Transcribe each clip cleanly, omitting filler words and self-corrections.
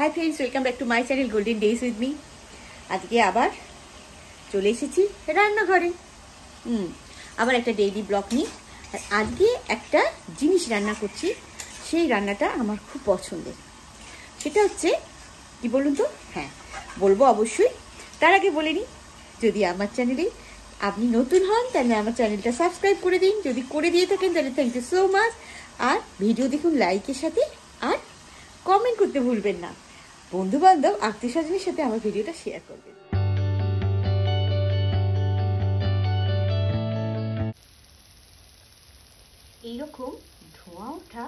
Hi friends, welcome back to my channel golden days with me. আজকে আবার চলে এসেছি রান্নাঘরে। আবার একটা ডেইলি ব্লগ নিই। আর আজকে একটা জিনিস রান্না করছি, সেই রান্নাটা আমার খুব পছন্দের। সেটা হচ্ছে কি বলুন তো? হ্যাঁ, বলবো অবশ্যই। তার আগে বলে নিই, যদি আমার চ্যানেলে আপনি নতুন হন তাহলে আমার চ্যানেলটা সাবস্ক্রাইব করে দিন। যদি করে দিয়ে থাকেন তাহলে থ্যাংক ইউ সো মাচ। আর ভিডিও দেখুন লাইকের সাথে, আর কমেন্ট করতে ভুলবেন না। বন্ধু বান্ধব আত্মীয় স্বজনের সাথে আমার ভিডিওটা শেয়ার করবেন। এইরকম ধোঁয়া ওঠা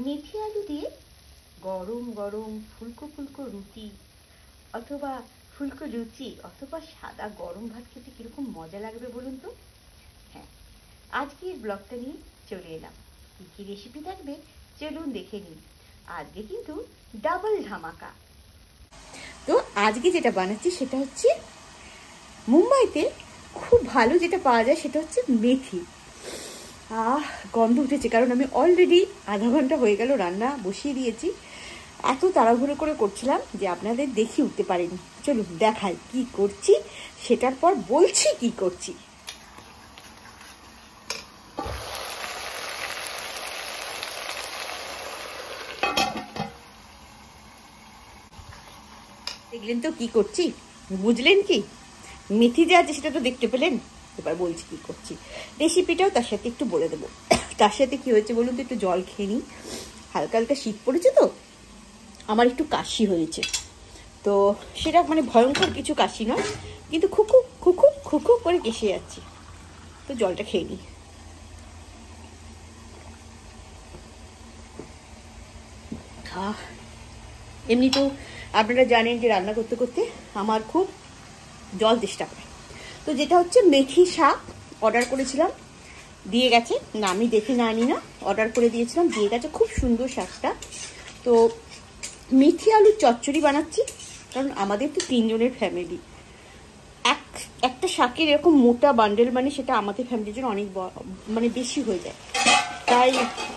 মেথি আলু দিয়ে গরম গরম ফুলকো ফুলকো রুটি, অথবা ফুলকো লুচি, অথবা সাদা গরম ভাত খেতে কিরকম মজা লাগবে বলুন তো? হ্যাঁ, আজকের ব্লগটা নিয়ে চলে এলাম। কি কি রেসিপি থাকবে চলুন দেখে নিন। আজকে কিন্তু ডাবল ধামাকা। তো আজকে যেটা বানাচ্ছি সেটা হচ্ছে মুম্বাইতে খুব ভালো যেটা পাওয়া যায় সেটা হচ্ছে মেথি। গন্ধ উঠেছে, কারণ আমি অলরেডি আধা ঘন্টা হয়ে গেল রান্না বসিয়ে দিয়েছি। এত তাড়াহুড়ো করে করছিলাম যে আপনাদের দেখি উঠতে পারিনি। চলুন দেখাই কি করছি, সেটার পর বলছি কি করছি। দেখলেন তো কি করছি, বুঝলেন কি? মেথি যে আছে সেটা তো দেখতে পেলেন। এবার বলছি কি করছি, রেসিপিটাও তার সাথে একটু বলে দেবো। তার সাথে কি হয়েছে বলুন তো? একটু জল খেয়ে নিই। হালকা হালকা শীত পড়েছে তো, আমার একটু কাশি হয়েছে। তো সেটা মানে ভয়ঙ্কর কিছু কাশি নয়, কিন্তু খুকু খুকু খুকু করে কেসে যাচ্ছি। তো জলটা খেয়ে নিই। এমনি তো আপনারা জানেন যে রান্না করতে করতে আমার খুব জল তেষ্টা করে। তো যেটা হচ্ছে মেথি শাক অর্ডার করেছিলাম, দিয়ে গেছে। না আমি দেখে না আনি না, অর্ডার করে দিয়েছিলাম, দিয়ে গেছে। খুব সুন্দর শাকটা। তো মেথি আলুর চচ্চড়ি বানাচ্ছি, কারণ আমাদের তো 3 জনের ফ্যামিলি। একটা শাকের এরকম মোটা বান্ডেল মানে সেটা আমাদের ফ্যামিলির জন্য অনেক মানে বেশি হয়ে যায়। তাই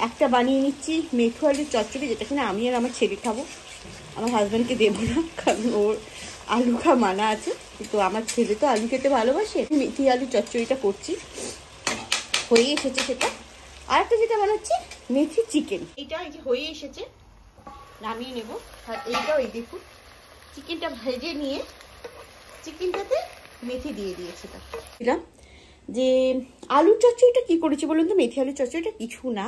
একটা বানিয়ে নিচ্ছি মেথি আলুর চচ্চড়ি, যেটা কিনা আমি আর আমার ছেলে খাবো। আমার হাজব্যান্ডকে দেবো না, কারণ ওর আলু খাওয়া মানা আছে। কিন্তু আমার ছেলে তো আলু খেতে ভালোবাসে। মেথি আলু চচ্চড়িটা করছি, হয়ে এসেছে সেটা। আর একটা যেটা বানাচ্ছি মেথি চিকেন, এইটা এই যে হয়ে এসেছে, নামিয়ে নেব। আর এইটাও এই দেখুন, চিকেনটা ভেজে নিয়ে চিকেনটাতে মেথি দিয়ে দিয়েছিলাম। দিলাম যে আলুর চচ্চড়িটা কি করেছি বলুন তো? মেথি আলুর চচ্চড়িটা কিছু না,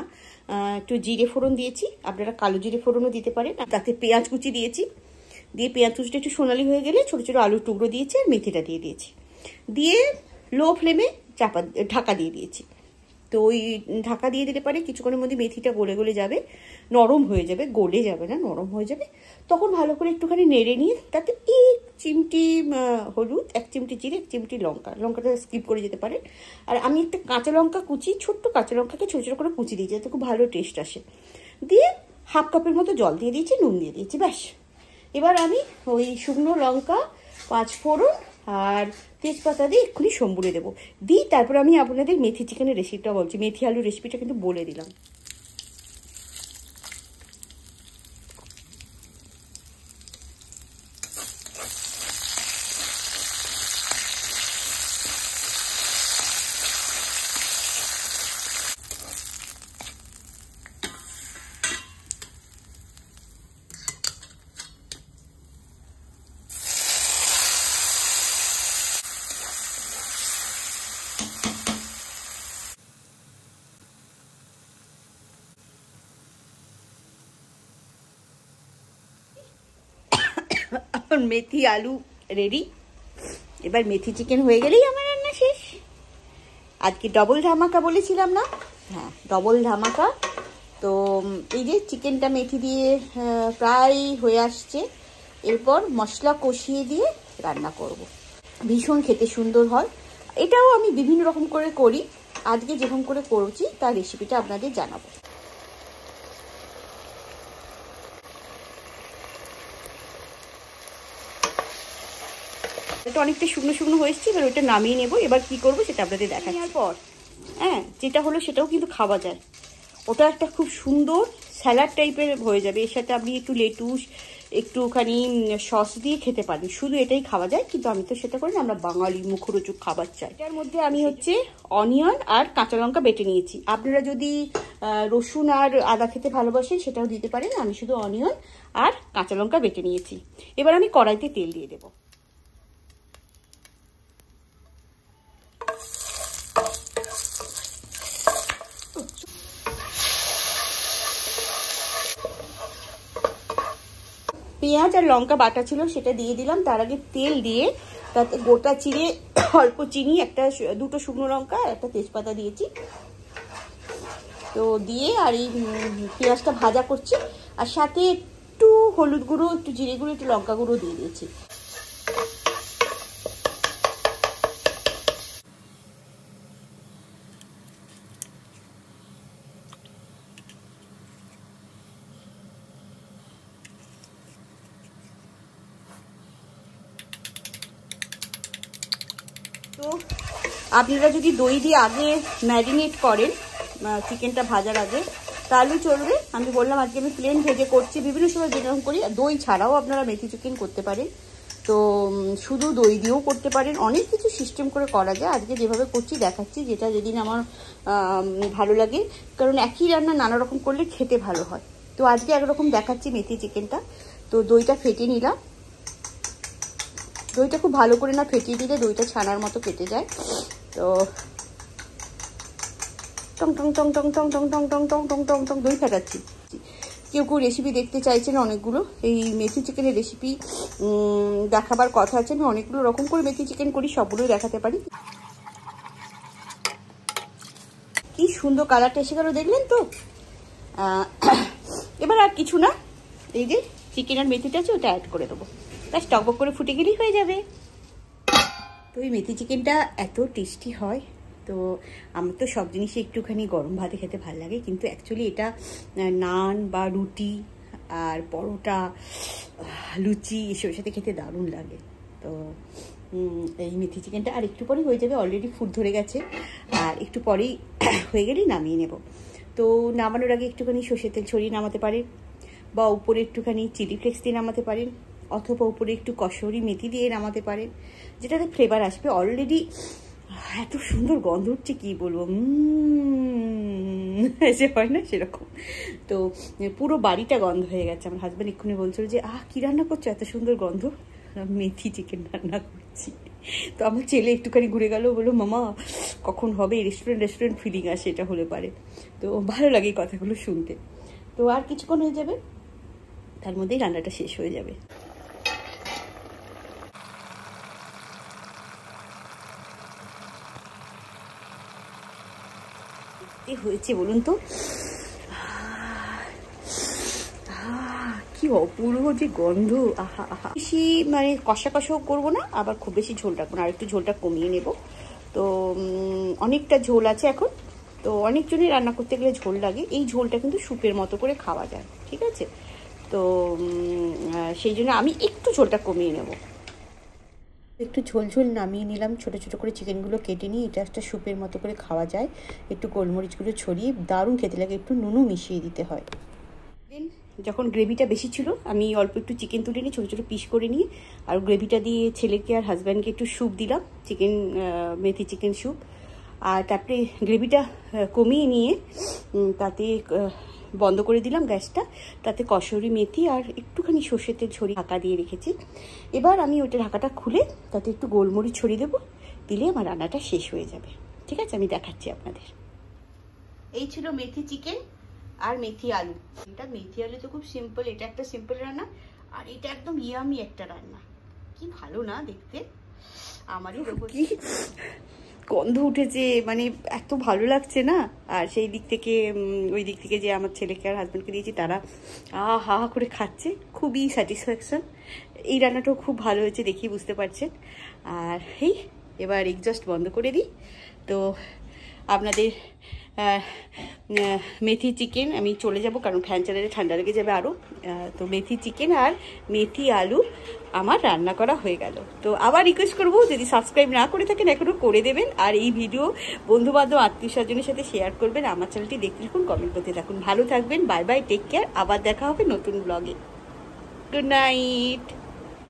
একটু জিরে ফোড়ন দিয়েছি, আপনারা কালো জিরে ফোড়নও দিতে পারেন। তাতে পেঁয়াজ কুচি দিয়েছি, দিয়ে পেঁয়াজ কুচিটা একটু সোনালি হয়ে গেলে ছোটো ছোটো আলুর টুকরো দিয়েছি, আর মেথিটা দিয়ে দিয়েছি, দিয়ে লো ফ্লেমে ঢাকা দিয়ে দিয়েছি। তো ওই ঢাকা দিয়ে দিতে পারে, কিছুক্ষণের মধ্যে মেথিটা গলে গলে যাবে, নরম হয়ে যাবে, গলে যাবে না, নরম হয়ে যাবে। তখন ভালো করে একটুখানি নেড়ে নিয়ে তাতে 1 চিমটি হলুদ, 1 চিমটি জিরে, 1 চিমটি লঙ্কাটা স্কিপ করে যেতে পারে। আর আমি একটা কাঁচা লঙ্কা কুচি, ছোট্ট কাঁচা লঙ্কাকে ছোটো ছোটো করে কুচি দিয়েছি, যাতে খুব ভালো টেস্ট আসে। দিয়ে 1/2 কাপের মতো জল দিয়ে দিয়েছি, নুন দিয়ে দিয়েছি, ব্যাস। এবার আমি ওই শুকনো লঙ্কা, 5 ফোড়ন আর তেজপাতা দিয়ে এক্ষুনি সম্বুরে দেবো। দিই তারপর আমি আপনাদের মেথি চিকেনের রেসিপিটা বলছি। মেথি আলুর রেসিপিটা কিন্তু বলে দিলাম। মেথি আলু রেডি। এবার মেথি চিকেন হয়ে গেলেই আমার রান্না শেষ। আজকে ডবল ধামাকা বলেছিলাম না? হ্যাঁ, ডবল ধামাকা। তো এই যে চিকেনটা মেথি দিয়ে প্রায় হয়ে আসছে। এরপর মশলা কষিয়ে দিয়ে রান্না করব। ভীষণ খেতে সুন্দর হয়। এটাও আমি বিভিন্ন রকম করে করি, আজকে যেরকম করে করছি তার রেসিপিটা আপনাদের জানাবো। এটা অনেকটা শুকনো শুকনো হয়েছে, এবার ওইটা নামিয়ে নেবো। এবার কি করবো সেটা আপনাদের দেখাচ্ছি। পর যেটা হলো সেটাও কিন্তু খাওয়া যায়। ওটা একটা খুব সুন্দর স্যালাড টাইপের হয়ে যাবে। এর সাথে আপনি একটু লেটুস, একটুখানি সস দিয়ে খেতে পারেন, শুধু এটাই খাওয়া যায়। কিন্তু আমি তো সেটা করি না, আমরা বাঙালি মুখরোচক খাবার চাই। এটার মধ্যে আমি হচ্ছে অনিয়ন আর কাঁচা লঙ্কা বেটে নিয়েছি। আপনারা যদি রসুন আর আদা খেতে ভালোবাসেন সেটাও দিতে পারেন। আমি শুধু অনিয়ন আর কাঁচা লঙ্কা বেটে নিয়েছি। এবার আমি কড়াইতে তেল দিয়ে দেবো। পেঁয়াজ আর লঙ্কা বাটা ছিল সেটা দিয়ে দিলাম। তার আগে তেল দিয়ে তাতে গোটা চিড়ে, অল্প চিনি, দুটো শুকনো লঙ্কা, একটা তেজপাতা দিয়েছি। তো দিয়ে আর এই পেঁয়াজটা ভাজা করছি, আর সাথে একটু হলুদ গুঁড়ো, একটু জিরে গুঁড়ো, একটু লঙ্কা গুঁড়ো দিয়ে দিয়েছি। তো আপনারা যদি দই দিয়ে আগে ম্যারিনেট করেন চিকেনটা ভাজার আগে, তাহলে চলবে। আমি বললাম আজকে আমি প্লেন ভেজে করছি, বিভিন্ন সময় যেরকম করি। দই ছাড়াও আপনারা মেথি চিকেন করতে পারেন, তো শুধু দই দিয়েও করতে পারেন। অনেক কিছু সিস্টেম করে করা যায়। আজকে যেভাবে করছি দেখাচ্ছি, যেটা যেদিন আমার ভালো লাগে, কারণ একই রান্না নানা রকম করলে খেতে ভালো হয়। তো আজকে একরকম দেখাচ্ছি মেথি চিকেনটা। তো দইটা ফেটে নিলাম। দইটা খুব ভালো করে না ফেটিয়ে দিলে দইটা ছানার মতো কেটে যায়। তো টং টং টং টং টং টং টং টং টং টং টং টং দই ফেটাচ্ছি। কেউ কেউ রেসিপি দেখতে চাইছেন অনেকগুলো, এই মেথি চিকেনের রেসিপি দেখাবার কথা আছে। আমি অনেকগুলো রকম করে মেথি চিকেন করি, সবগুলোই দেখাতে পারি। কি সুন্দর কালারটা এসে গেল, দেখলেন তো? এবার আর কিছু না, এই যে চিকেন আর মেথিটা আছে ওটা অ্যাড করে দেবো, ব্যাস টকবক করে ফুটে গেলেই হয়ে যাবে। তো এই মেথি চিকেনটা এত টেস্টি হয়। তো আমার তো সব জিনিসই একটুখানি গরম ভাতে খেতে ভালো লাগে, কিন্তু অ্যাকচুয়ালি এটা নান বা রুটি আর পরোটা, লুচি এসবের সাথে খেতে দারুণ লাগে। তো এই মেথি চিকেনটা আর একটু পরেই হয়ে যাবে, অলরেডি ফুট ধরে গেছে। আর একটু পরেই হয়ে গেলেই নামিয়ে নেব। তো নামানোর আগে একটুখানি সর্ষের তেল ছড়িয়ে নামাতে পারেন, বা উপরে একটুখানি চিলি ফ্লেক্স দিয়ে নামাতে পারেন, অথবা উপরে একটু কসুরি মেথি দিয়ে নামাতে পারেন, যেটাতে ফ্লেভার আসবে। অলরেডি এত সুন্দর গন্ধ উঠছে, কী বলবো, এসে হয় না সেরকম। তো পুরো বাড়িটা গন্ধ হয়ে গেছে। আমার হাজব্যান্ড এক্ষুনি বলছিল যে কী রান্না করছো, এত সুন্দর গন্ধ। মেথি চিকেন রান্না করছি। তো আমার ছেলে একটুখানি ঘুরে গেল, বললো মামা কখন হবে, রেস্টুরেন্ট ফিলিং আসে এটা হলে পারে। তো ভালো লাগে এই কথাগুলো শুনতে। তো আর কিছুক্ষণ হয়ে যাবে, তার মধ্যেই রান্নাটা শেষ হয়ে যাবে। কি হয়েছে বলুন তো, কি অপূর্ব যে গন্ধ, আহা আহা। বেশি মানে কষা কষাও করবো না, আবার খুব বেশি ঝোল রাখবো না, আর একটু ঝোলটা কমিয়ে নেব। তো অনেকটা ঝোল আছে এখন। তো অনেকজনই রান্না করতে গেলে ঝোল লাগে, এই ঝোলটা কিন্তু স্যুপের মতো করে খাওয়া যায়, ঠিক আছে? তো সেই জন্য আমি একটু ঝোলটা কমিয়ে নেব। একটু ঝোল ঝোল নামিয়ে নিলাম, ছোট ছোট করে চিকেনগুলো কেটে নিই। এটা একটা স্যুপের মতো করে খাওয়া যায়, একটু গোলমরিচগুলো ছড়িয়ে দারুণ খেতে লাগে, একটু নুনও মিশিয়ে দিতে হয়। দেন যখন গ্রেভিটা বেশি ছিল, আমি অল্প একটু চিকেন তুলে নিয়ে ছোটো ছোটো পিস করে নিয়ে, আর গ্রেভিটা দিয়ে ছেলেকে আর হাজব্যান্ডকে একটু স্যুপ দিলাম, মেথি চিকেন স্যুপ। আর তারপরে গ্রেভিটা কমিয়ে নিয়ে তাতে বন্ধ করে দিলাম গ্যাসটা, তাতে কসুরি মেথি আর একটুখানি সর্ষের তেল ছড়িয়ে ঢাকা দিয়ে রেখেছি। এবার আমি ওইটা ঢাকাটা খুলে তাতে একটু গোলমরিচ ছড়িয়ে দেবো, দিলে আমার রান্নাটা শেষ হয়ে যাবে। ঠিক আছে, আমি দেখাচ্ছি আপনাদের। এই ছিল মেথি চিকেন আর মেথি আলু। এটা মেথি আলু তো খুব সিম্পল, এটা একটা সিম্পল রান্না, আর এটা একদম ইয়ামি একটা রান্না। কি ভালো না দেখতে, আমারই কি গন্ধ উঠেছে, মানে এত ভালো লাগছে না। আর সেই দিক থেকে ওই দিক থেকে যে আমার ছেলেকে আর হাজব্যান্ডকে দিয়েছি, তারা হা হা করে খাচ্ছে, খুবই স্যাটিসফ্যাকশন। এই রান্নাটাও খুব ভালো হয়েছে, দেখেই বুঝতে পারছেন। আর এবার এক্সস্ট বন্ধ করে দিই। তো আপনাদের মেথি চিকেন আমি চলে যাব, কারণ ফ্যান চালালে ঠান্ডা লেগে যাবে আরও। তো মেথি চিকেন আর মেথি আলু আমার রান্না করা হয়ে গেল। তো আবার রিকোয়েস্ট করবো, যদি সাবস্ক্রাইব না করে থাকেন এখনও করে দেবেন, আর এই ভিডিও বন্ধুবান্ধব আত্মীয় স্বজনের সাথে শেয়ার করবেন। আমার চ্যানেলটি দেখতে থাকুন, কমেন্ট করতে থাকুন। ভালো থাকবেন, বাই বাই, টেক কেয়ার। আবার দেখা হবে নতুন ব্লগে। Good night.